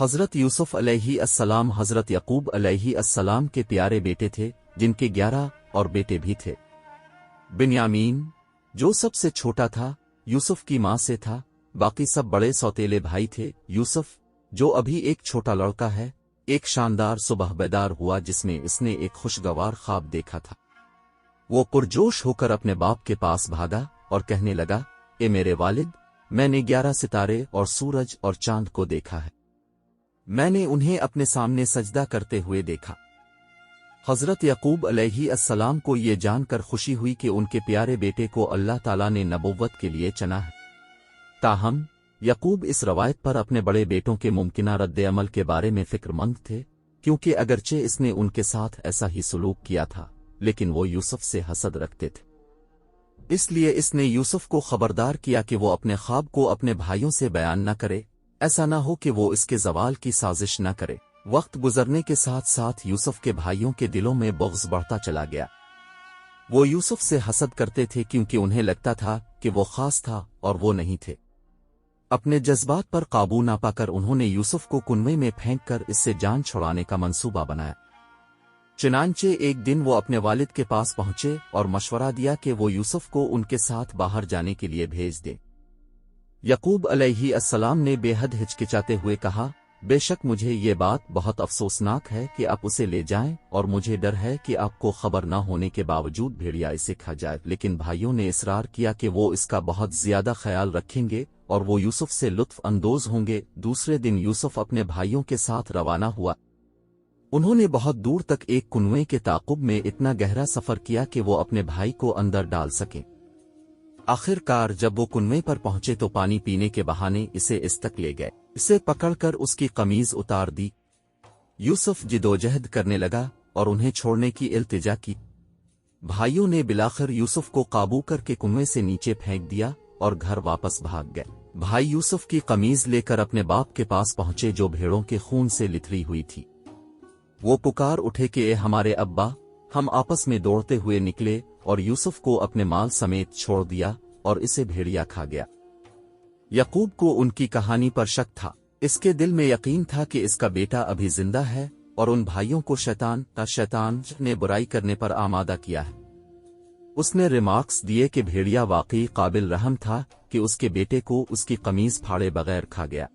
हज़रत यूसुफ अलैहिस्सलाम हज़रत यकूब अलैहिस्सलाम के प्यारे बेटे थे, जिनके 11 और बेटे भी थे। बिन्यामीन, जो सबसे छोटा था, यूसुफ की मां से था। बाकी सब बड़े सौतेले भाई थे। यूसुफ, जो अभी एक छोटा लड़का है, एक शानदार सुबह बेदार हुआ जिसमें इसने एक खुशगवार ख्वाब देखा था। वो पुरजोश होकर अपने बाप के पास भागा और कहने लगा, ए मेरे वालिद, मैंने 11 सितारे और सूरज और चांद को देखा है। मैंने उन्हें अपने सामने सजदा करते हुए देखा। हज़रत यकूब अलैहिस्सलाम को ये जानकर खुशी हुई कि उनके प्यारे बेटे को अल्लाह ताला ने नबुव्वत के लिए चुना है। ताहम यकूब इस रवायत पर अपने बड़े बेटों के मुमकिना रद्द अमल के बारे में फिक्रमंद थे, क्योंकि अगरचे इसने उनके साथ ऐसा ही सलूक किया था, लेकिन वो यूसुफ से हसद रखते थे। इसलिए इसने यूसुफ को खबरदार किया कि वो अपने ख्वाब को अपने भाइयों से बयान न करे, ऐसा न हो कि वो इसके ज़वाल की साजिश न करे। वक्त गुजरने के साथ साथ यूसुफ के भाइयों के दिलों में बुग़्ज़ बढ़ता चला गया। वो यूसुफ से हसद करते थे क्योंकि उन्हें लगता था कि वो खास था और वो नहीं थे। अपने जज्बात पर काबू ना पाकर उन्होंने यूसुफ को कुनवे में फेंक कर इससे जान छुड़ाने का मंसूबा बनाया। चुनांचे एक दिन वो अपने वालिद के पास पहुंचे और मशवरा दिया कि वो यूसुफ को उनके साथ बाहर जाने के लिए भेज दें। यकूब अलैहिस्सलाम ने बेहद हिचकिचाते हुए कहा, बेशक मुझे ये बात बहुत अफसोसनाक है कि आप उसे ले जाएं और मुझे डर है कि आपको खबर न होने के बावजूद भेड़िया इसे खा जाए। लेकिन भाइयों ने इसरार किया कि वो इसका बहुत ज्यादा ख्याल रखेंगे और वो यूसुफ से लुत्फ अंदोज होंगे। दूसरे दिन यूसुफ अपने भाइयों के साथ रवाना हुआ। उन्होंने बहुत दूर तक एक कुनवे के ताक़ुब में इतना गहरा सफर किया कि वो अपने भाई को अंदर डाल सकें। आखिरकार जब वो कुनवे पर पहुंचे तो पानी पीने के बहाने इसे इस तक ले गए। इसे पकड़कर उसकी कमीज उतार दी। यूसुफ जिदोजहद करने लगा और उन्हें छोड़ने की इल्तिजा की। भाइयों ने बिलाखिर यूसुफ को काबू करके कुनवे से नीचे फेंक दिया और घर वापस भाग गए। भाई यूसुफ की कमीज लेकर अपने बाप के पास पहुंचे जो भेड़ों के खून से लिथरी हुई थी। वो पुकार उठे कि ए हमारे अब्बा। हम आपस में दौड़ते हुए निकले और यूसुफ को अपने माल समेत छोड़ दिया और इसे भेड़िया खा गया। यकूब को उनकी कहानी पर शक था। इसके दिल में यकीन था कि इसका बेटा अभी जिंदा है और उन भाइयों को शैतान ने बुराई करने पर आमादा किया है। उसने रिमार्क्स दिए कि भेड़िया वाकई काबिल रहम था कि उसके बेटे को उसकी कमीज फाड़े बगैर खा गया।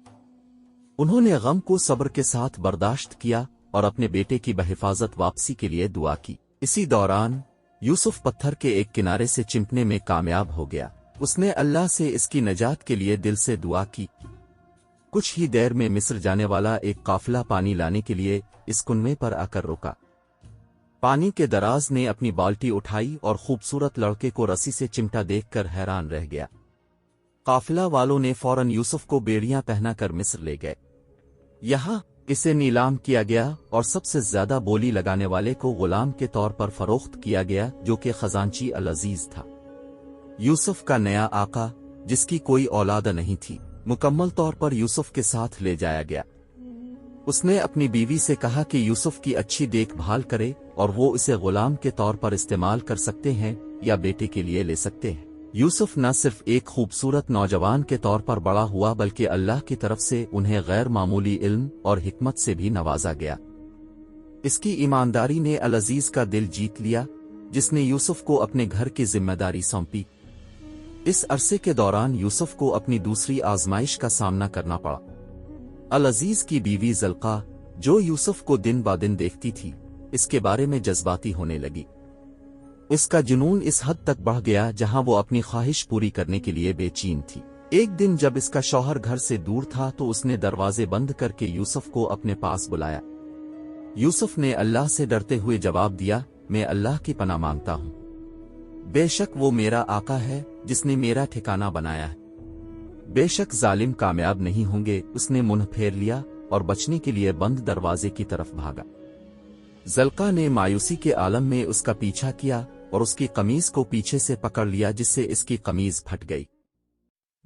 उन्होंने गम को सब्र के साथ बर्दाश्त किया और अपने बेटे की बहिफाजत वापसी के लिए दुआ की। इसी दौरान यूसुफ पत्थर के एक किनारे से चिंपने में कामयाब हो गया। उसने अल्लाह से इसकी नजात के लिए दिल से दुआ की। कुछ ही देर में मिस्र जाने वाला एक काफिला पानी लाने के लिए इस कुनवे पर आकर रुका। पानी के दराज ने अपनी बाल्टी उठाई और खूबसूरत लड़के को रस्सी से चिमटा देखकर हैरान रह गया। काफिला वालों ने फौरन यूसुफ को बेड़ियां पहनाकर मिस्र ले गए। यहाँ इसे नीलाम किया गया और सबसे ज्यादा बोली लगाने वाले को गुलाम के तौर पर फरोख्त किया गया, जो कि खजांची अल-अजीज था। यूसुफ का नया आका, जिसकी कोई औलाद नहीं थी, मुकम्मल तौर पर यूसुफ के साथ ले जाया गया। उसने अपनी बीवी से कहा कि यूसुफ की अच्छी देखभाल करे और वो इसे गुलाम के तौर पर इस्तेमाल कर सकते हैं या बेटे के लिए ले सकते हैं। यूसुफ न सिर्फ एक खूबसूरत नौजवान के तौर पर बड़ा हुआ बल्कि अल्लाह की तरफ से उन्हें गैर मामूली इल्म और हिकमत से भी नवाजा गया। इसकी ईमानदारी ने अल-अजीज का दिल जीत लिया, जिसने यूसुफ को अपने घर की जिम्मेदारी सौंपी। इस अरसे के दौरान यूसुफ को अपनी दूसरी आजमाइश का सामना करना पड़ा। अल-अजीज की बीवी ज़ल्का, जो यूसुफ को दिन ब दिन देखती थी, इसके बारे में जज्बाती होने लगी। इसका जुनून इस हद तक बढ़ गया जहां वो अपनी ख्वाहिश पूरी करने के लिए बेचैन थी। एक दिन जब इसका शौहर घर से दूर था तो उसने दरवाजे बंद करके यूसुफ को अपने पास बुलाया। यूसुफ ने अल्लाह से डरते हुए जवाब दिया, मैं अल्लाह की पनाह मांगता हूँ। बेशक वो मेरा आका है जिसने मेरा ठिकाना बनाया है। बेशक जालिम कामयाब नहीं होंगे। उसने मुंह फेर लिया और बचने के लिए बंद दरवाजे की तरफ भागा। ज़ल्का ने मायूसी के आलम में उसका पीछा किया और उसकी कमीज को पीछे से पकड़ लिया, जिससे इसकी कमीज फट गई।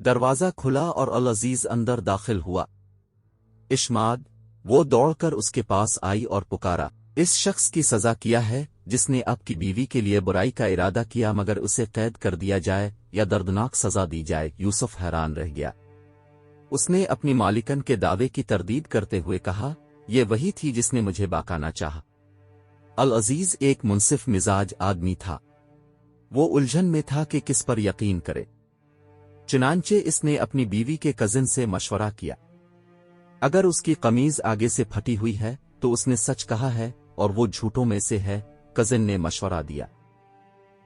दरवाजा खुला और अल-अजीज अंदर दाखिल हुआ। इश्माद, वो दौड़कर उसके पास आई और पुकारा, इस शख्स की सजा किया है जिसने आपकी बीवी के लिए बुराई का इरादा किया, मगर उसे कैद कर दिया जाए या दर्दनाक सजा दी जाए। यूसुफ हैरान रह गया। اس نے اپنی مالکن کے دعوے کی تردید کرتے ہوئے کہا، یہ وہی تھی جس نے مجھے بہکانا چاہا۔ العزیز ایک منصف مزاج آدمی تھا، وہ الجھن میں تھا کہ کس پر یقین کرے۔ چنانچہ اس نے اپنی بیوی کے کزن سے مشورہ کیا، اگر اس کی قمیض آگے سے پھٹی ہوئی ہے تو اس نے سچ کہا ہے اور وہ جھوٹوں میں سے ہے۔ کزن نے مشورہ دیا،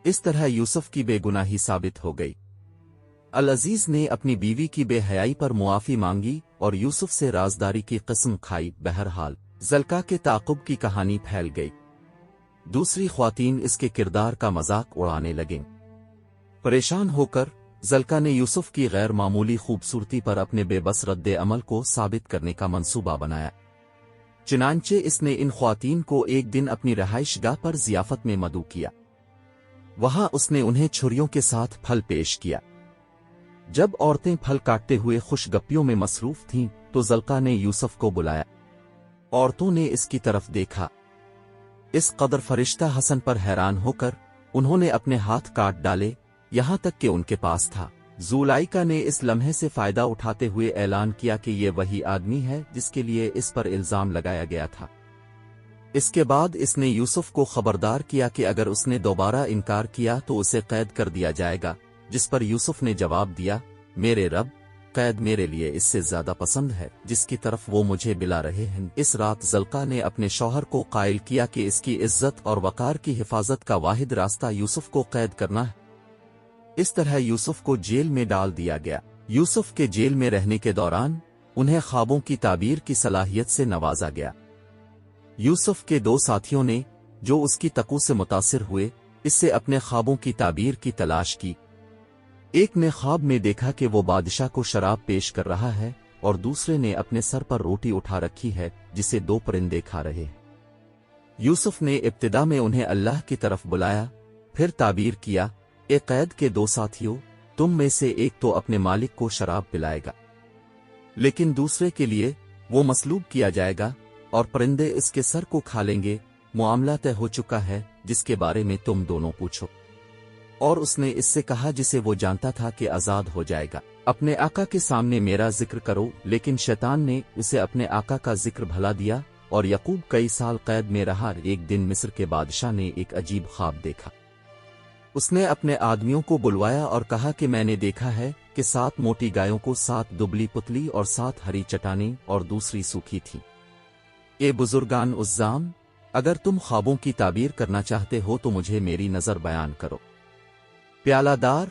اس طرح یوسف کی بے گناہی ثابت ہو گئی۔ العزیز نے اپنی بیوی کی بے حیائی پر معافی مانگی اور یوسف سے رازداری کی قسم کھائی۔ بہرحال زلیخا کے تعاقب کی کہانی پھیل گئی۔ دوسری خواتین اس کے کردار کا مذاق اڑانے لگیں۔ پریشان ہو کر زلیخا نے یوسف کی غیر معمولی خوبصورتی پر اپنے بے بس رد عمل کو ثابت کرنے کا منصوبہ بنایا۔ چنانچہ اس نے ان خواتین کو ایک دن اپنی رہائش گاہ پر ضیافت میں مدعو کیا۔ وہاں اس نے انہیں چھریوں کے ساتھ پھل پیش کیا۔ جب عورتیں پھل کاٹتے ہوئے خوش گپیوں میں مصروف تھیں تو زلیخا نے یوسف کو بلایا۔ عورتوں نے اس کی طرف دیکھا، اس قدر فرشتہ حسن پر حیران ہو کر انہوں نے اپنے ہاتھ کاٹ ڈالے، یہاں تک کہ ان کے پاس تھا۔ زلیخا نے اس لمحے سے فائدہ اٹھاتے ہوئے اعلان کیا کہ یہ وہی آدمی ہے جس کے لیے اس پر الزام لگایا گیا تھا۔ اس کے بعد اس نے یوسف کو خبردار کیا کہ اگر اس نے دوبارہ انکار کیا تو اسے قید کر دیا جائے گا، جس پر یوسف نے جواب دیا، میرے رب، قید میرے لیے اس سے زیادہ پسند ہے جس کی طرف وہ مجھے بلا رہے ہیں۔ اس رات زلیخا نے اپنے شوہر کو قائل کیا کہ اس کی عزت اور وقار کی حفاظت کا واحد راستہ یوسف کو قید کرنا ہے۔ اس طرح یوسف کو جیل میں ڈال دیا گیا۔ یوسف کے جیل میں رہنے کے دوران انہیں خوابوں کی تعبیر کی صلاحیت سے نوازا گیا۔ یوسف کے دو ساتھیوں نے، جو اس کی تقوی سے متاثر ہوئے، اس سے اپنے خوابوں کی تعبیر کی تلاش کی۔ ایک نے خواب میں دیکھا کہ وہ بادشاہ کو شراب پیش کر رہا ہے اور دوسرے نے اپنے سر پر روٹی اٹھا رکھی ہے جسے دو پرندے کھا رہے ہیں۔ یوسف نے ابتدا میں انہیں اللہ کی طرف بلایا، پھر تعبیر کیا، اے قید کے دو ساتھیوں، تم میں سے ایک تو اپنے مالک کو شراب پلائے گا، لیکن دوسرے کے لیے وہ مصلوب کیا جائے گا اور پرندے اس کے سر کو کھا لیں گے۔ معاملہ طے ہو چکا ہے جس کے بارے میں تم دونوں پوچھو۔ اور اس نے اس سے کہا جسے وہ جانتا تھا کہ آزاد ہو جائے گا، اپنے آقا کے سامنے میرا ذکر کرو۔ لیکن شیطان نے اسے اپنے آقا کا ذکر بھلا دیا اور یعقوب کئی سال قید میں رہا۔ ایک دن مصر کے بادشاہ نے ایک عجیب خواب دیکھا۔ اس نے اپنے آدمیوں کو بلوایا اور کہا کہ میں نے دیکھا ہے کہ 7 موٹی گایوں کو 7 دبلی پتلی اور 7 ہری چٹانیں اور دوسری سوکھی تھیں۔ اے بزرگان عظام، اگر تم خوابوں کی تعبیر کرنا چاہتے ہو تو مجھے میری نظر بیان کرو۔ پیالہ دار،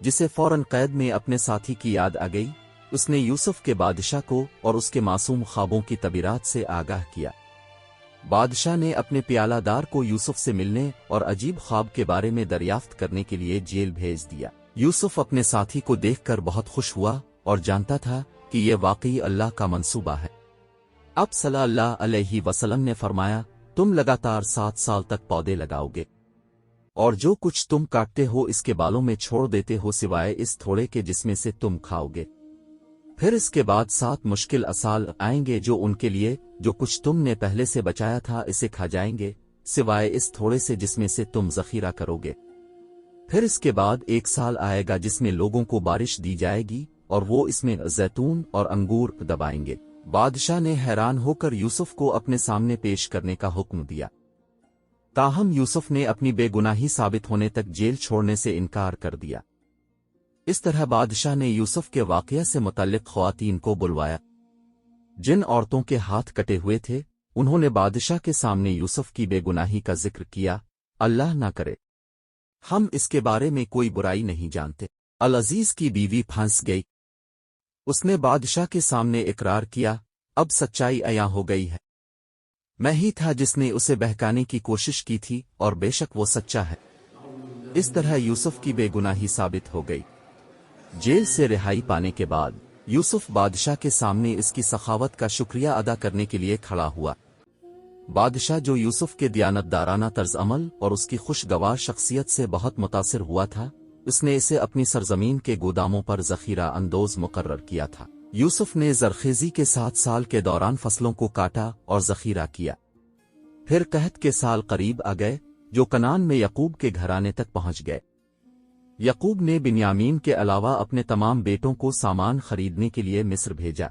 جسے فوراً قید میں اپنے ساتھی کی یاد آ گئی، اس نے یوسف کے بادشاہ کو اور اس کے معصوم خوابوں کی تعبیرات سے آگاہ کیا۔ بادشاہ نے اپنے پیالہ دار کو یوسف سے ملنے اور عجیب خواب کے بارے میں دریافت کرنے کے لیے جیل بھیج دیا۔ یوسف اپنے ساتھی کو دیکھ کر بہت خوش ہوا اور جانتا تھا کہ یہ واقعی اللہ کا منصوبہ ہے۔ اب صلی اللہ علیہ وسلم نے فرمایا، تم لگاتار 7 سال تک پودے لگاؤ گے، اور جو کچھ تم کاٹتے ہو اس کے بالوں میں چھوڑ دیتے ہو سوائے اس تھوڑے کے جس میں سے تم کھاؤ گے۔ پھر اس کے بعد 7 مشکل اسال آئیں گے جو ان کے لیے جو کچھ تم نے پہلے سے بچایا تھا اسے کھا جائیں گے سوائے اس تھوڑے سے جس میں سے تم ذخیرہ کرو گے۔ پھر اس کے بعد 1 سال آئے گا جس میں لوگوں کو بارش دی جائے گی اور وہ اس میں زیتون اور انگور دبائیں گے۔ بادشاہ نے حیران ہو کر یوسف کو اپنے سامنے پیش کرنے کا حکم دیا، تاہم یوسف نے اپنی بے گناہی ثابت ہونے تک جیل چھوڑنے سے انکار کر دیا۔ اس طرح بادشاہ نے یوسف کے واقعہ سے متعلق خواتین کو بلوایا۔ جن عورتوں کے ہاتھ کٹے ہوئے تھے انہوں نے بادشاہ کے سامنے یوسف کی بے گناہی کا ذکر کیا۔ اللہ نہ کرے، ہم اس کے بارے میں کوئی برائی نہیں جانتے۔ العزیز کی بیوی پھنس گئی۔ اس نے بادشاہ کے سامنے اقرار کیا، اب سچائی عیاں ہو گئی ہے، میں ہی تھا جس نے اسے بہکانے کی کوشش کی تھی اور بے شک وہ سچا ہے۔ اس طرح یوسف کی بے گناہی ثابت ہو گئی۔ جیل سے رہائی پانے کے بعد یوسف بادشاہ کے سامنے اس کی سخاوت کا شکریہ ادا کرنے کے لیے کھڑا ہوا۔ بادشاہ جو یوسف کے دیانتدارانہ طرز عمل اور اس کی خوشگوار شخصیت سے بہت متاثر ہوا تھا، اس نے اسے اپنی سرزمین کے گوداموں پر ذخیرہ اندوز مقرر کیا تھا۔ یوسف نے زرخیزی کے 7 سال کے دوران فصلوں کو کاٹا اور ذخیرہ کیا۔ پھر قحط کے سال قریب آ گئے جو کنعان میں یعقوب کے گھرانے تک پہنچ گئے۔ यकूब ने बिन्यामीन के अलावा अपने तमाम बेटों को सामान खरीदने के लिए मिस्र भेजा।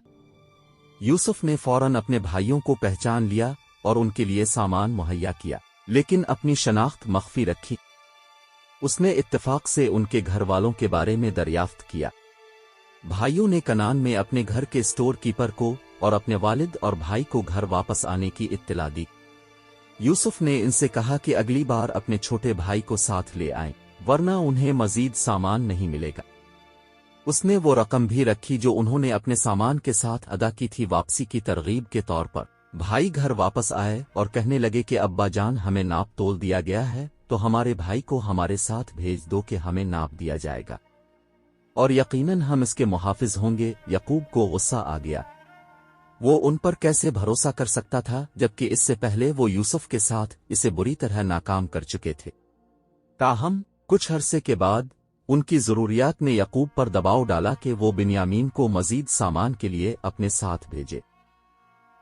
यूसुफ ने फौरन अपने भाइयों को पहचान लिया और उनके लिए सामान मुहैया किया, लेकिन अपनी शनाख्त मख्फी रखी। उसने इत्तेफाक से उनके घर वालों के बारे में दरियाफ्त किया। भाइयों ने कनान में अपने घर के स्टोर कीपर को और अपने वालिद और भाई को घर वापस आने की इत्तला दी। यूसुफ ने इनसे कहा कि अगली बार अपने छोटे भाई को साथ ले आएं, वरना उन्हें मजीद सामान नहीं मिलेगा। उसने वो रकम भी रखी जो उन्होंने अपने सामान के साथ अदा की थी वापसी की तरगीब के तौर पर। भाई घर वापस आए और कहने लगे कि अब्बा जान, हमें नाप तोल दिया गया है, तो हमारे भाई को हमारे साथ भेज दो कि हमें नाप दिया जाएगा और यकीनन हम इसके मुहाफिज होंगे। यकूब को गुस्सा आ गया। वो उन पर कैसे भरोसा कर सकता था, जबकि इससे पहले वो यूसुफ के साथ इसे बुरी तरह नाकाम कर चुके थे। ताहम कुछ अरसे के बाद उनकी ज़रूरियात ने यकूब पर दबाव डाला कि वो बिन्यामीन को मजीद सामान के लिए अपने साथ भेजे।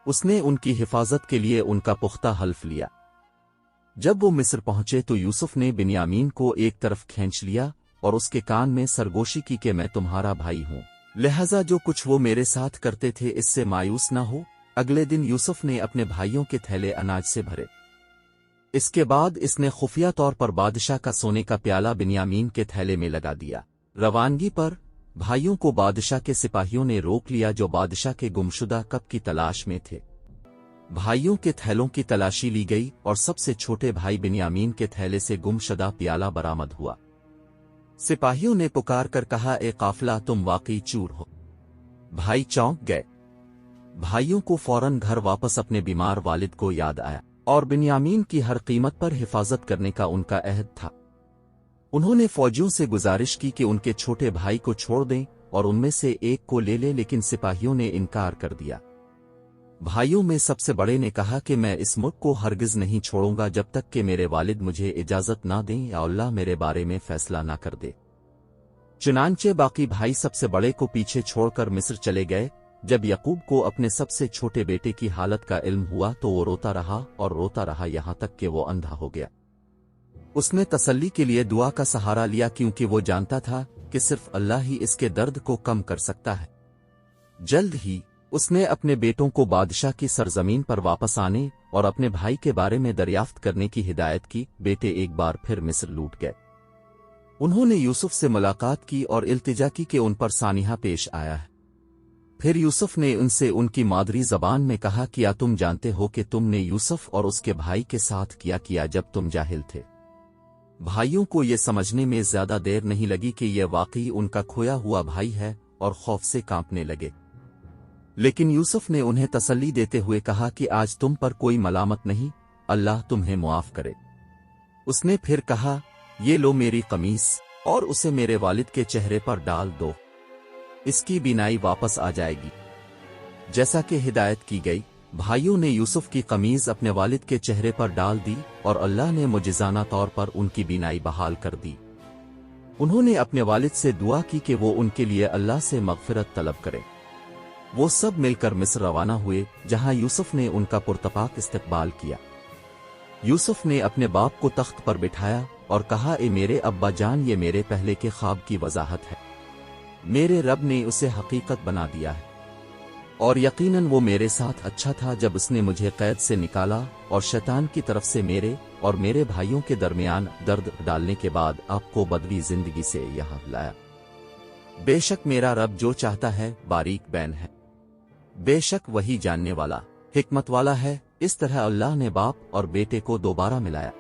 उसने उनकी हिफाजत के लिए उनका पुख्ता हल्फ लिया। जब वो मिस्र पहुंचे तो यूसुफ ने बिन्यामीन को एक तरफ खींच लिया और उसके कान में सरगोशी की कि मैं तुम्हारा भाई हूं, लिहाजा जो कुछ वो मेरे साथ करते थे इससे मायूस न हो। अगले दिन यूसुफ ने अपने भाइयों के थैले अनाज से भरे। इसके बाद इसने खुफिया तौर पर बादशाह का सोने का प्याला बिन्यामीन के थैले में लगा दिया। रवानगी पर भाइयों को बादशाह के सिपाहियों ने रोक लिया जो बादशाह के गुमशुदा कप की तलाश में थे। भाइयों के थैलों की तलाशी ली गई और सबसे छोटे भाई बिन्यामीन के थैले से गुमशुदा प्याला बरामद हुआ। सिपाहियों ने पुकार कर कहा, ए काफिला, तुम वाकई चूर हो। भाई चौंक गए। भाइयों को फौरन घर वापस अपने बीमार वालिद को याद आया और बिन्यामीन की हर कीमत पर हिफाजत करने का उनका अहद था। उन्होंने फौजियों से गुजारिश की कि उनके छोटे भाई को छोड़ दें और उनमें से एक को ले लें, लेकिन सिपाहियों ने इनकार कर दिया। भाइयों में सबसे बड़े ने कहा कि मैं इस मुल्क को हरगिज नहीं छोड़ूंगा जब तक कि मेरे वालिद मुझे इजाजत ना दें या अल्लाह मेरे बारे में फैसला ना कर दे। चुनांचे बाकी भाई सबसे बड़े को पीछे छोड़कर मिस्र चले गए। जब यकूब को अपने सबसे छोटे बेटे की हालत का इल्म हुआ तो वो रोता रहा और रोता रहा यहां तक कि वो अंधा हो गया। उसने तसल्ली के लिए दुआ का सहारा लिया, क्योंकि वो जानता था कि सिर्फ अल्लाह ही इसके दर्द को कम कर सकता है। जल्द ही उसने अपने बेटों को बादशाह की सरजमीन पर वापस आने और अपने भाई के बारे में दरियाफ्त करने की हिदायत की। बेटे एक बार फिर मिस्र लौट गए। उन्होंने यूसुफ से मुलाकात की और इल्तिजा की कि उन पर सानिहा पेश आया है। फिर यूसुफ ने उनसे उनकी मादरी जबान में कहा, क्या तुम जानते हो कि तुमने यूसुफ और उसके भाई के साथ किया जब तुम जाहिल थे। भाइयों को ये समझने में ज्यादा देर नहीं लगी कि यह वाकई उनका खोया हुआ भाई है और खौफ से कांपने लगे। लेकिन यूसुफ ने उन्हें तसल्ली देते हुए कहा कि आज तुम पर कोई मलामत नहीं, अल्लाह तुम्हें मुआफ करे। उसने फिर कहा, ये लो मेरी कमीज और उसे मेरे वालिद के चेहरे पर डाल दो, इसकी बीनाई वापस आ जाएगी। जैसा कि हिदायत की गई, भाइयों ने यूसुफ की कमीज अपने वालिद के चेहरे पर डाल दी और अल्लाह ने मुजिजाना तौर पर उनकी बीनाई बहाल कर दी। उन्होंने अपने वालिद से दुआ की कि वो उनके लिए अल्लाह से मगफिरत तलब करे। वो सब मिलकर मिस्र रवाना हुए, जहां यूसुफ ने उनका पुरतपाक इस्तकबाल किया। यूसुफ ने अपने बाप को तख्त पर बिठाया और कहा, ए मेरे अब्बा जान, ये मेरे पहले के ख्वाब की वजाहत है। मेरे रब ने उसे हकीकत बना दिया है और यकीनन वो मेरे साथ अच्छा था जब उसने मुझे कैद से निकाला और शैतान की तरफ से मेरे और मेरे भाइयों के दरमियान दर्द डालने के बाद आपको बदवी जिंदगी से यहाँ लाया। बेशक मेरा रब जो चाहता है बारीक बैन है, बेशक वही जानने वाला हिकमत वाला है। इस तरह अल्लाह ने बाप और बेटे को दोबारा मिलाया।